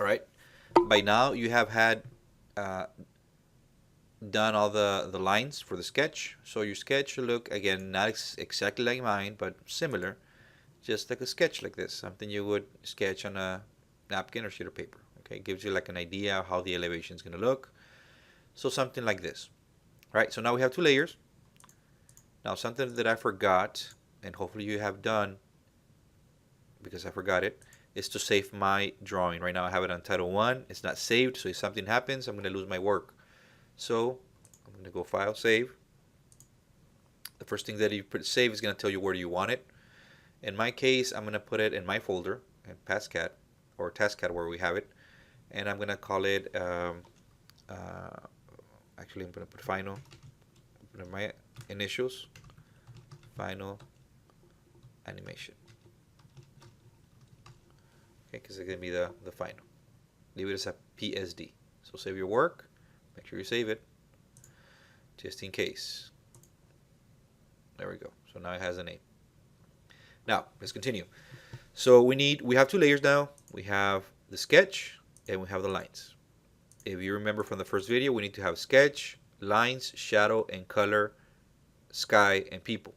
All right. By now you have had uh, done all the lines for the sketch. So your sketch should look, again, not exactly like mine, but similar, just like a sketch like this, something you would sketch on a napkin or sheet of paper. Okay, it gives you like an idea of how the elevation is going to look. So something like this. All right, so now we have two layers. Now something that I forgot, and hopefully you have done because I forgot it, is to save my drawing. Right now I have it on Title 1. It's not saved, so if something happens, I'm going to lose my work. So I'm going to go File, Save. The first thing that you put save is going to tell you where you want it. In my case, I'm going to put it in my folder, in PassCAD, or TaskCAD where we have it. And I'm going to call it, actually I'm going to put Final, put in my initials, Final Animation. Okay, because it's going to be the final. Leave it as a PSD. So save your work. Make sure you save it, just in case. There we go. So now it has a name. Now let's continue. So we have two layers now. We have the sketch and we have the lines. If you remember from the first video, we need to have sketch, lines, shadow, and color, sky, and people.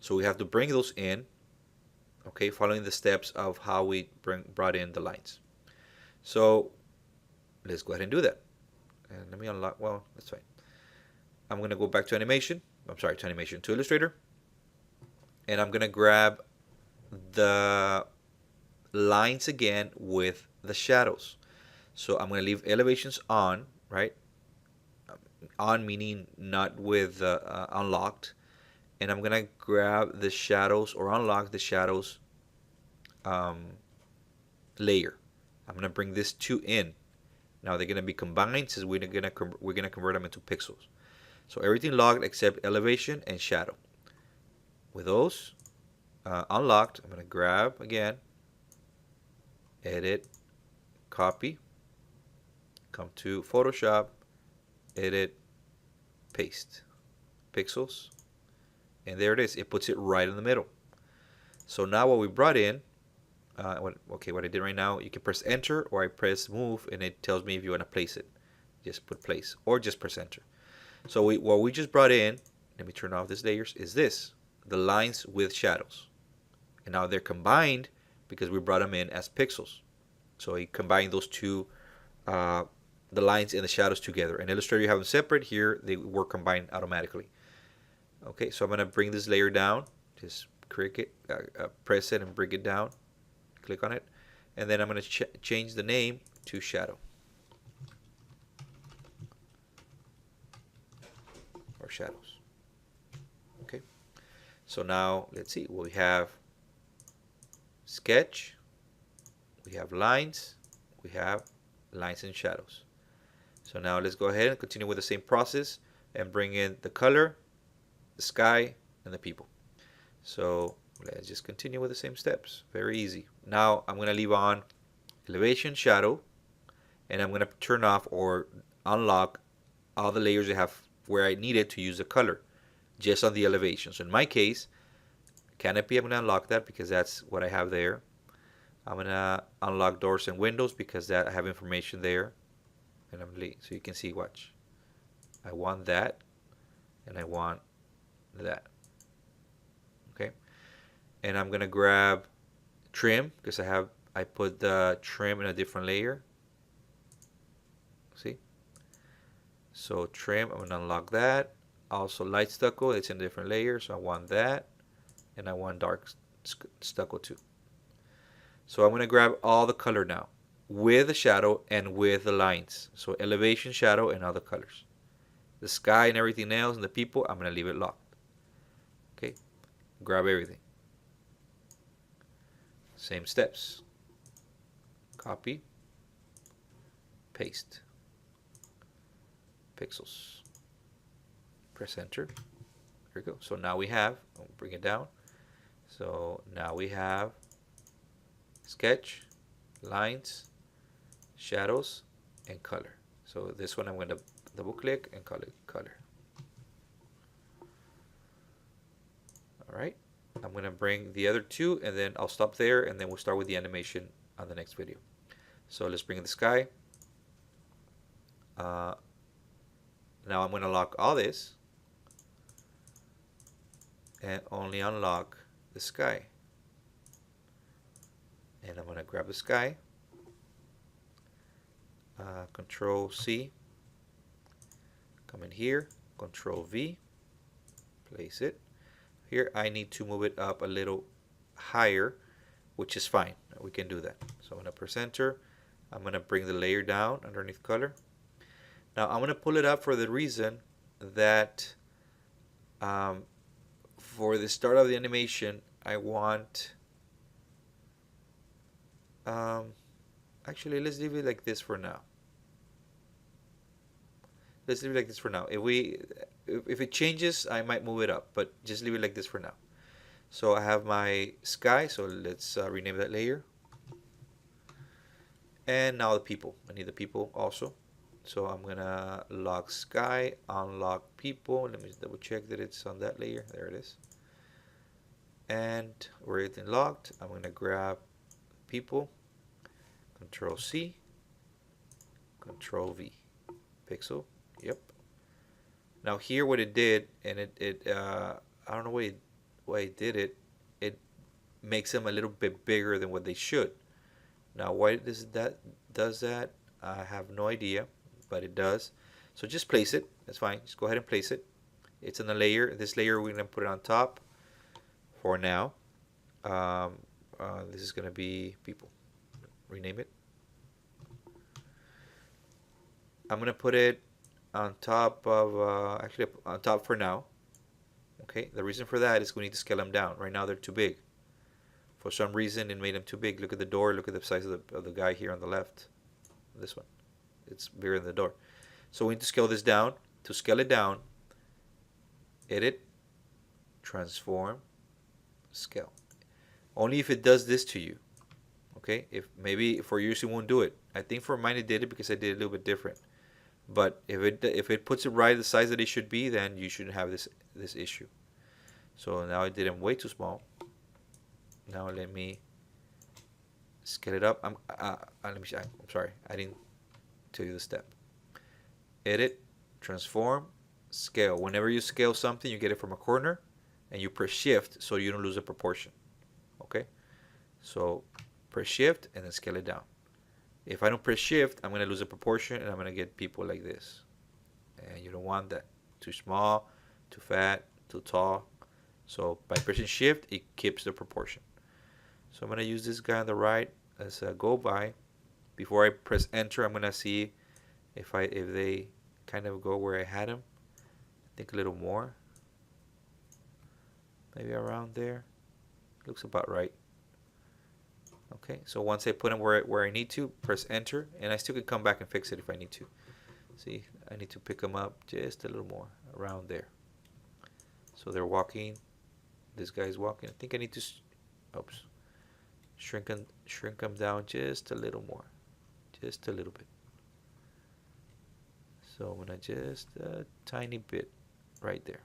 So we have to bring those in, okay, following the steps of how we brought in the lines. So let's go ahead and do that. And let me unlock, well, that's fine. I'm going to go back to animation. I'm sorry, to animation, to Illustrator. And I'm going to grab the lines again with the shadows. So I'm going to leave elevations on, right? On meaning not with unlocked. And I'm going to grab the shadows or unlock the shadows layer. I'm going to bring this two in. Now they're going to be combined since we're going to convert them into pixels. So everything locked except elevation and shadow. With those unlocked, I'm going to grab again, edit, copy, come to Photoshop, edit, paste, pixels, and there it is. It puts it right in the middle. So now what we brought in, what I did right now, you can press enter or I press move and it tells me if you want to place it. Just put place or just press enter. So what we just brought in, let me turn off this layers, is this, the lines with shadows. And now they're combined because we brought them in as pixels. So you combine those two, the lines and the shadows together. In Illustrator you have them separate. Here they were combined automatically. Okay, so I'm going to bring this layer down. Just click it, press it and bring it down. Click on it. And then I'm going to change the name to shadow. Or shadows. Okay. So now let's see. We have sketch. We have lines. We have lines and shadows. So now let's go ahead and continue with the same process and bring in the color, the sky, and the people. So let's just continue with the same steps. Very easy. Now I'm going to leave on elevation, shadow, and I'm going to turn off or unlock all the layers I have where I needed to use the color, just on the elevation. So in my case, canopy, I'm going to unlock that because that's what I have there. I'm going to unlock doors and windows because that I have information there. And so you can see, watch. I want that, and I want that. Okay, and I'm gonna grab trim because I put the trim in a different layer. See? So trim, I'm gonna unlock that. Also light stucco, it's in a different layer, so I want that, and I want dark stucco too. So I'm gonna grab all the color now with the shadow and with the lines. So elevation, shadow, and all the colors. The sky and everything else and the people, I'm gonna leave it locked. Okay, grab everything. Same steps. Copy, paste, pixels, press enter. There we go. So now we have, I'll bring it down. So now we have sketch, lines, shadows, and color. So this one I'm going to double click and call it color. All right, I'm going to bring the other two and then I'll stop there and then we'll start with the animation on the next video. So let's bring in the sky. Now I'm going to lock all this and only unlock the sky. And I'm going to grab the sky, Control C, come in here, Control V, place it. Here I need to move it up a little higher, which is fine. We can do that. So I'm going to press enter. I'm going to bring the layer down underneath color. Now I'm going to pull it up for the reason that for the start of the animation, I want, actually let's leave it like this for now. Let's leave it like this for now. If it changes, I might move it up, but just leave it like this for now. So I have my sky, so let's rename that layer. And now the people. I need the people also. So I'm gonna lock sky, unlock people. Let me double check that it's on that layer. There it is. And we're everything locked. I'm gonna grab people, Control C, Control V, pixel. Yep. Now here what it did, and I don't know why it did it. It makes them a little bit bigger than what they should. Now why does that? I have no idea, but it does. So just place it. That's fine. Just go ahead and place it. It's in the layer. This layer we're gonna put it on top for now. This is gonna be people. Rename it. I'm gonna put it on top of actually on top for now. Okay. The reason for that is we need to scale them down. Right now they're too big. For some reason, it made them too big. Look at the door. Look at the size of the guy here on the left. This one. It's bigger than the door. So we need to scale this down. To scale it down, edit, transform, scale. Only if it does this to you. Okay? If maybe for yours it won't do it. I think for mine it did it because I did it a little bit different. But if it puts it right the size that it should be, then you shouldn't have this issue. So now I did them way too small. Now let me scale it up. I'm sorry, I didn't tell you the step. Edit, transform, scale. Whenever you scale something, you get it from a corner, and you press shift so you don't lose the proportion. Okay? So press shift and then scale it down. If I don't press shift, I'm going to lose the proportion and I'm going to get people like this. And you don't want that. Too small, too fat, too tall. So by pressing shift, it keeps the proportion. So I'm going to use this guy on the right as a go by. Before I press enter, I'm going to see if they kind of go where I had them. I think a little more. Maybe around there. Looks about right. Okay, so once I put them where I need to, press enter, and I still can come back and fix it if I need to. See, I need to pick them up just a little more around there. So they're walking. This guy's walking. I think I need to, oops, shrink them down just a little more, just a little bit. So I'm gonna just a tiny bit right there.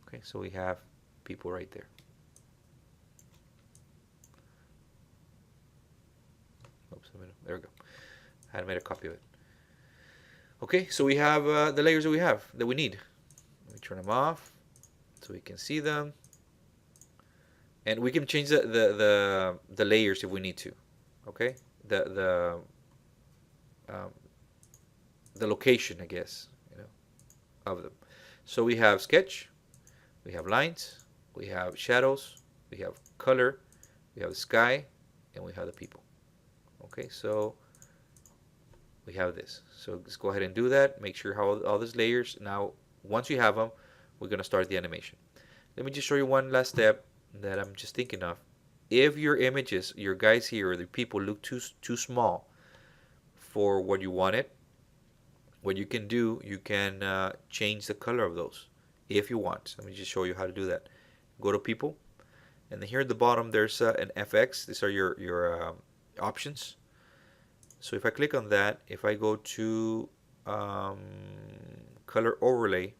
Okay, so we have people right there. Oops, there we go. I had made a copy of it. Okay, so we have the layers that we need. Let me turn them off so we can see them, and we can change the layers if we need to. Okay, the location, I guess, of them. So we have sketch, we have lines, we have shadows, we have color, we have the sky, and we have the people. Okay, so we have this. So let's go ahead and do that. Make sure how all these layers. Now, once you have them, we're gonna start the animation. Let me just show you one last step that I'm just thinking of. If your images, your guys here, or the people look too small for what you wanted, what you can do, you can change the color of those if you want. Let me just show you how to do that. Go to people, and then here at the bottom there's an FX. These are your options. So if I click on that, if I go to color overlay,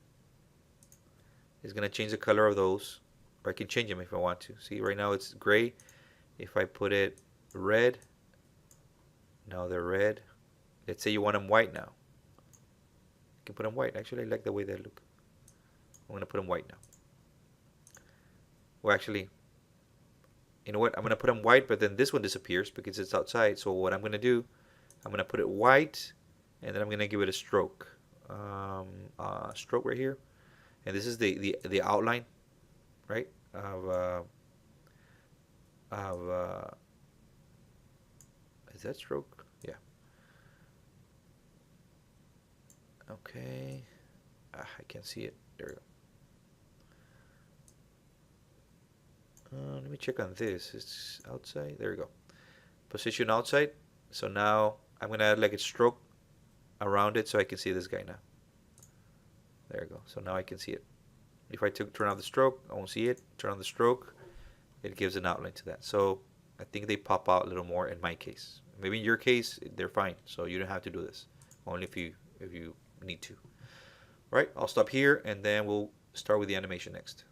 it's gonna change the color of those, or I can change them if I want to. See, right now it's gray. If I put it red, Now they're red. Let's say you want them white now. You can put them white. Actually, I like the way they look. I'm going to put them white now. Well, actually, you know what? I'm going to put them white, but then this one disappears because it's outside. So what I'm going to do, I'm going to put it white, and then I'm going to give it a stroke. Stroke right here. And this is the outline, right, of is that stroke? Yeah. Okay. I can't see it. There we go. Let me check on this. It's outside. There we go. Position outside. So now I'm going to add like a stroke around it so I can see this guy now. There we go. So now I can see it. If I turn on the stroke, I won't see it. Turn on the stroke, it gives an outline to that. So I think they pop out a little more in my case. Maybe in your case, they're fine. So you don't have to do this. Only if you need to. All right, I'll stop here and then we'll start with the animation next.